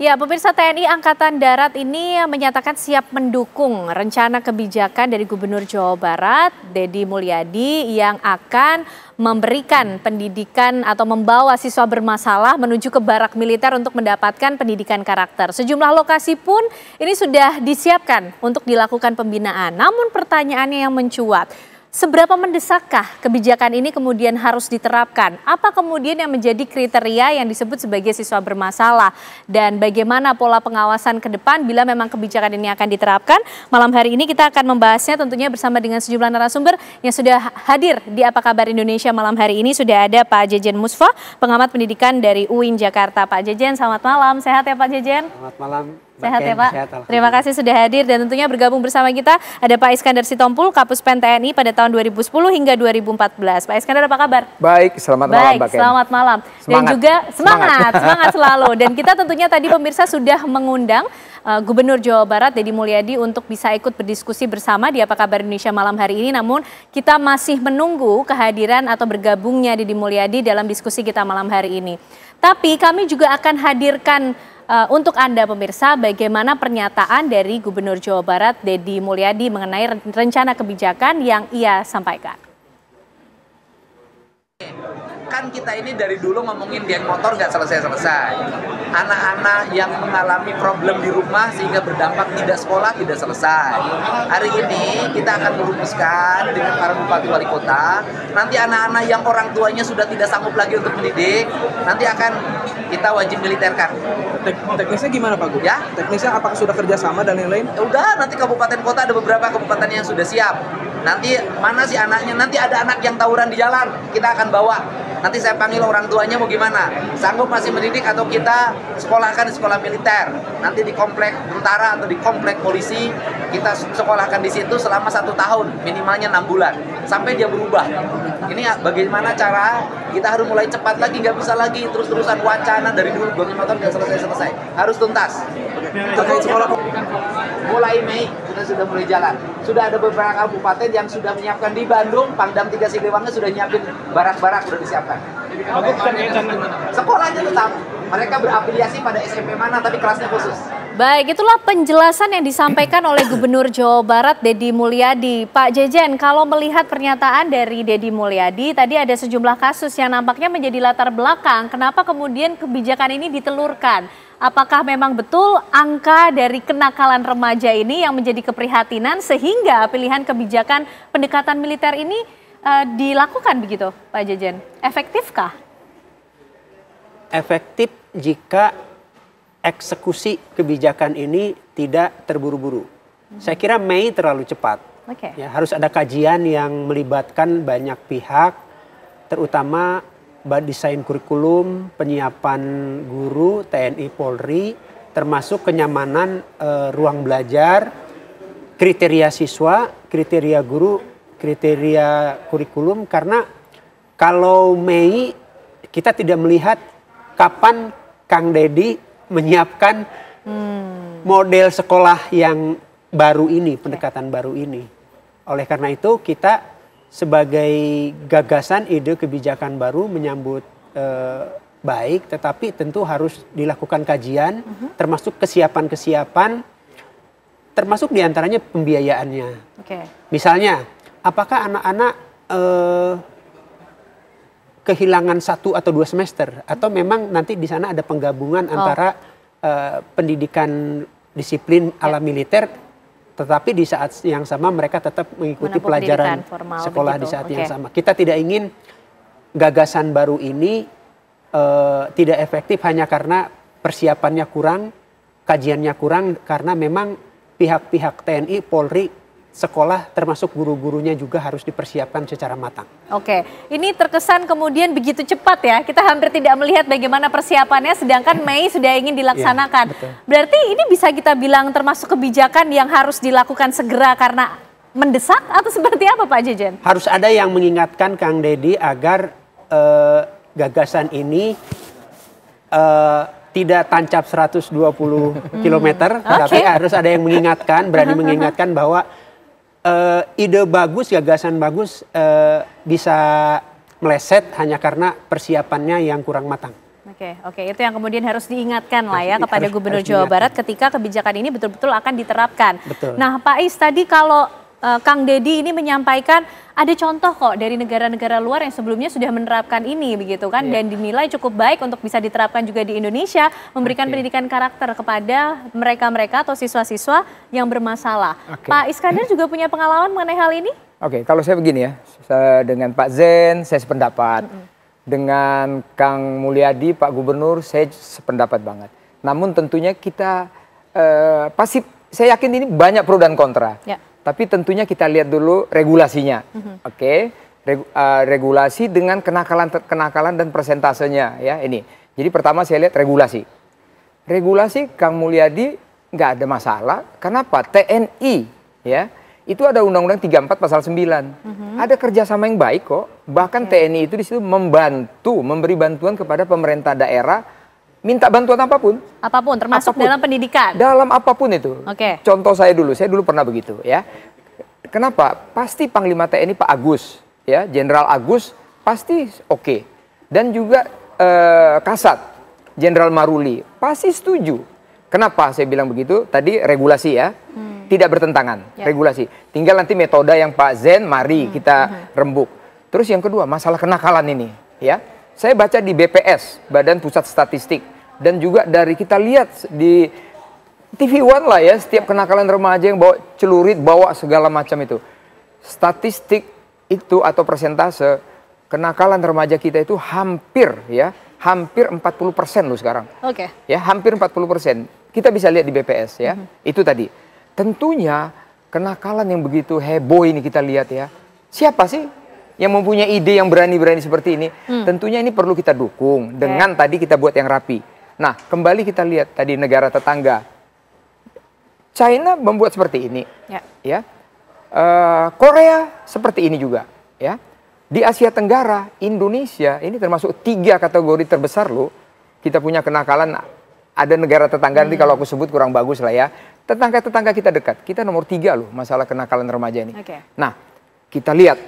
Ya, pemirsa, TNI Angkatan Darat ini menyatakan siap mendukung rencana kebijakan dari Gubernur Jawa Barat, Deddy Mulyadi, yang akan memberikan pendidikan atau membawa siswa bermasalah menuju ke barak militer untuk mendapatkan pendidikan karakter. Sejumlah lokasi pun ini sudah disiapkan untuk dilakukan pembinaan. Namun pertanyaannya yang mencuat, seberapa mendesakkah kebijakan ini kemudian harus diterapkan? Apa kemudian yang menjadi kriteria yang disebut sebagai siswa bermasalah? Dan bagaimana pola pengawasan ke depan bila memang kebijakan ini akan diterapkan? Malam hari ini kita akan membahasnya tentunya bersama dengan sejumlah narasumber yang sudah hadir di Apa Kabar Indonesia malam hari ini. Sudah ada Pak Jejen Musfa, pengamat pendidikan dari UIN Jakarta. Pak Jejen, selamat malam. Sehat ya Pak Jejen? Selamat malam. Sehat ya Pak? Sehat, terima kasih sudah hadir dan tentunya bergabung bersama kita ada Pak Iskandar Sitompul, Kapus Pen TNI pada tahun 2010 hingga 2014. Pak Iskandar apa kabar? Baik, selamat malam Mbak Ken. Selamat malam. Dan juga semangat selalu. Dan kita tentunya tadi pemirsa sudah mengundang Gubernur Jawa Barat Deddy Mulyadi untuk bisa ikut berdiskusi bersama di Apa Kabar Indonesia malam hari ini. Namun kita masih menunggu kehadiran atau bergabungnya Deddy Mulyadi dalam diskusi kita malam hari ini. Tapi kami juga akan hadirkan untuk Anda pemirsa, bagaimana pernyataan dari Gubernur Jawa Barat Deddy Mulyadi mengenai rencana kebijakan yang ia sampaikan. Kan kita ini dari dulu ngomongin geng motor nggak selesai-selesai. Anak-anak yang mengalami problem di rumah sehingga berdampak tidak sekolah tidak selesai. Hari ini kita akan merumuskan dengan para bupati wali kota. Nanti anak-anak yang orang tuanya sudah tidak sanggup lagi untuk mendidik, nanti akan kita wajib militerkan. Teknisnya gimana Pak Gu? Ya? Teknisnya apakah sudah kerjasama dan lain-lain? Udah, nanti kabupaten kota ada beberapa kabupaten yang sudah siap. Nanti mana sih anaknya? Nanti ada anak yang tawuran di jalan, kita akan bawa. Nanti saya panggil orang tuanya mau gimana? Sanggup masih mendidik atau kita sekolahkan di sekolah militer? Nanti di komplek tentara atau di komplek polisi kita sekolahkan di situ selama 1 tahun, minimalnya 6 bulan sampai dia berubah. Ini bagaimana cara kita harus mulai cepat lagi, nggak bisa lagi terus-terusan wacana dari dulu geng motor nggak selesai-selesai, harus tuntas. Terkait sekolah mulai Mei kita sudah mulai jalan. Sudah ada beberapa kabupaten yang sudah menyiapkan di Bandung, Pangdam 3 Siliwangi sudah nyiapin barak-barak sudah disiapkan. Sekolahnya tetap, mereka berafiliasi pada SMP mana tapi kelasnya khusus. Baik, itulah penjelasan yang disampaikan oleh Gubernur Jawa Barat Deddy Mulyadi. Pak Jejen, kalau melihat pernyataan dari Deddy Mulyadi, tadi ada sejumlah kasus yang nampaknya menjadi latar belakang. Kenapa kemudian kebijakan ini ditelurkan? Apakah memang betul angka dari kenakalan remaja ini yang menjadi keprihatinan sehingga pilihan kebijakan pendekatan militer ini dilakukan begitu, Pak Jejen? Efektifkah? Efektif jika eksekusi kebijakan ini tidak terburu-buru. Saya kira Mei terlalu cepat. Ya, harus ada kajian yang melibatkan banyak pihak, terutama desain kurikulum, penyiapan guru, TNI, Polri, termasuk kenyamanan ruang belajar, kriteria siswa, kriteria guru, kriteria kurikulum. Karena kalau Mei kita tidak melihat kapan Kang Deddy menyiapkan model sekolah yang baru ini, pendekatan baru ini. Oleh karena itu kita sebagai gagasan ide kebijakan baru menyambut baik, tetapi tentu harus dilakukan kajian, termasuk kesiapan-kesiapan, termasuk diantaranya pembiayaannya. Misalnya, apakah anak-anak kehilangan 1 atau 2 semester, atau memang nanti di sana ada penggabungan antara pendidikan disiplin ala militer, tetapi di saat yang sama mereka tetap mengikuti pelajaran sekolah di saat yang sama. Kita tidak ingin gagasan baru ini tidak efektif hanya karena persiapannya kurang, kajiannya kurang, karena memang pihak-pihak TNI, Polri, sekolah termasuk guru-gurunya juga harus dipersiapkan secara matang. Oke, ini terkesan kemudian begitu cepat ya, kita hampir tidak melihat bagaimana persiapannya sedangkan Mei sudah ingin dilaksanakan. Ya, berarti ini bisa kita bilang termasuk kebijakan yang harus dilakukan segera karena mendesak atau seperti apa Pak Jejen? Harus ada yang mengingatkan Kang Deddy agar gagasan ini tidak tancap 120 km, tapi harus ada yang mengingatkan, berani mengingatkan bahwa ide bagus, gagasan bagus bisa meleset hanya karena persiapannya yang kurang matang. Oke, itu yang kemudian harus diingatkan lah ya kepada Gubernur Jawa Barat ketika kebijakan ini betul-betul akan diterapkan. Betul. Nah, Pak Is, tadi kalau Kang Deddy ini menyampaikan ada contoh kok dari negara-negara luar yang sebelumnya sudah menerapkan ini begitu kan, dan dinilai cukup baik untuk bisa diterapkan juga di Indonesia, memberikan pendidikan karakter kepada mereka-mereka atau siswa-siswa yang bermasalah. Pak Iskandar juga punya pengalaman mengenai hal ini? Oke, kalau saya begini ya, dengan Pak Zen saya sependapat. Dengan Kang Mulyadi, Pak Gubernur, saya sependapat banget. Namun tentunya kita pasti, saya yakin ini banyak pro dan kontra. Tapi tentunya kita lihat dulu regulasinya. Regulasi dengan kenakalan dan persentasenya ya ini. Jadi pertama saya lihat regulasi. Regulasi Kang Mulyadi nggak ada masalah. Kenapa? TNI ya. Itu ada Undang-Undang 34 pasal 9. Ada kerjasama yang baik kok. Bahkan TNI itu di situ membantu, memberi bantuan kepada pemerintah daerah, minta bantuan apapun. Apapun, termasuk dalam pendidikan. Dalam apapun itu. Contoh saya dulu pernah begitu ya. Kenapa? Pasti Panglima TNI Pak Agus, ya, Jenderal Agus pasti oke. Dan juga Kasat, Jenderal Maruli pasti setuju. Kenapa saya bilang begitu? Tadi regulasi ya. Tidak bertentangan, regulasi. Tinggal nanti metode yang Pak Zen, mari kita rembuk. Terus yang kedua, masalah kenakalan ini. Ya, saya baca di BPS, Badan Pusat Statistik. Dan juga dari kita lihat di TV One lah ya, setiap kenakalan remaja yang bawa celurit, bawa segala macam itu. Statistik itu atau persentase, kenakalan remaja kita itu hampir 40% loh sekarang. Ya, hampir 40%. Kita bisa lihat di BPS ya, itu tadi. Tentunya kenakalan yang begitu heboh ini kita lihat ya. Siapa sih yang mempunyai ide yang berani-berani seperti ini? Tentunya ini perlu kita dukung dengan tadi kita buat yang rapi. Nah, kembali kita lihat tadi negara tetangga. China membuat seperti ini. Ya. Korea seperti ini juga. Ya. Di Asia Tenggara, Indonesia ini termasuk 3 kategori terbesar loh. Kita punya kenakalan, ada negara tetangga, nanti kalau aku sebut kurang bagus lah ya. Tetangga-tetangga kita dekat, kita nomor 3 loh masalah kenakalan remaja ini. Nah, kita lihat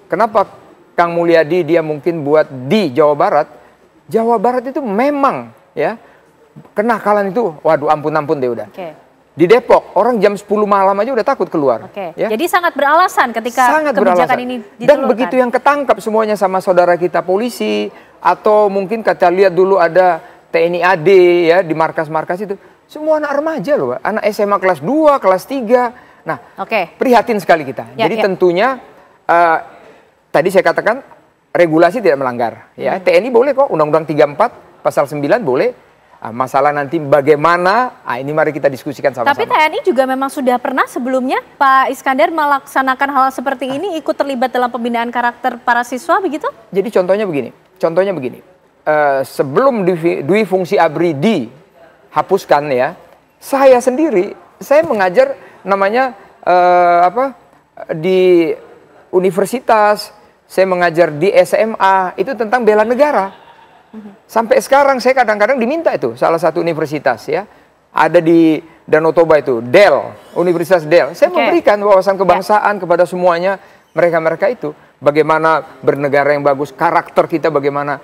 kenapa Kang Mulyadi dia mungkin buat di Jawa Barat itu memang ya kenakalan itu, waduh ampun deh udah. Di Depok orang jam 10 malam aja udah takut keluar. Ya? Jadi sangat beralasan ketika kebijakan ini ditelurkan. Dan begitu yang ketangkap semuanya sama saudara kita polisi, atau mungkin kita lihat dulu ada TNI AD ya di markas-markas itu. Semua anak remaja loh, anak SMA kelas 2, kelas 3. Nah, prihatin sekali kita. Jadi tentunya tadi saya katakan regulasi tidak melanggar. Ya, TNI boleh kok, Undang-Undang 34 pasal 9 boleh. Masalah nanti bagaimana, ini mari kita diskusikan sama-sama. Tapi TNI juga memang sudah pernah sebelumnya Pak Iskandar melaksanakan hal seperti ini, ikut terlibat dalam pembinaan karakter para siswa begitu? Jadi contohnya begini. Sebelum Dwi Fungsi ABRI dihapuskan ya, saya sendiri mengajar namanya di universitas, saya mengajar di SMA itu tentang bela negara. Sampai sekarang saya kadang-kadang diminta itu salah satu universitas ya, ada di Danau Toba itu, Universitas Del. Saya memberikan wawasan kebangsaan kepada semuanya mereka itu. Bagaimana bernegara yang bagus, karakter kita bagaimana,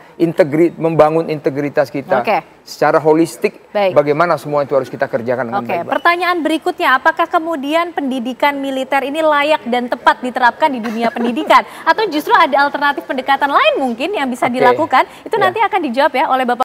membangun integritas kita secara holistik, bagaimana semua itu harus kita kerjakan dengan baik-baik. Pertanyaan berikutnya, apakah kemudian pendidikan militer ini layak dan tepat diterapkan di dunia pendidikan? Atau justru ada alternatif pendekatan lain mungkin yang bisa dilakukan? Itu nanti akan dijawab ya oleh Bapak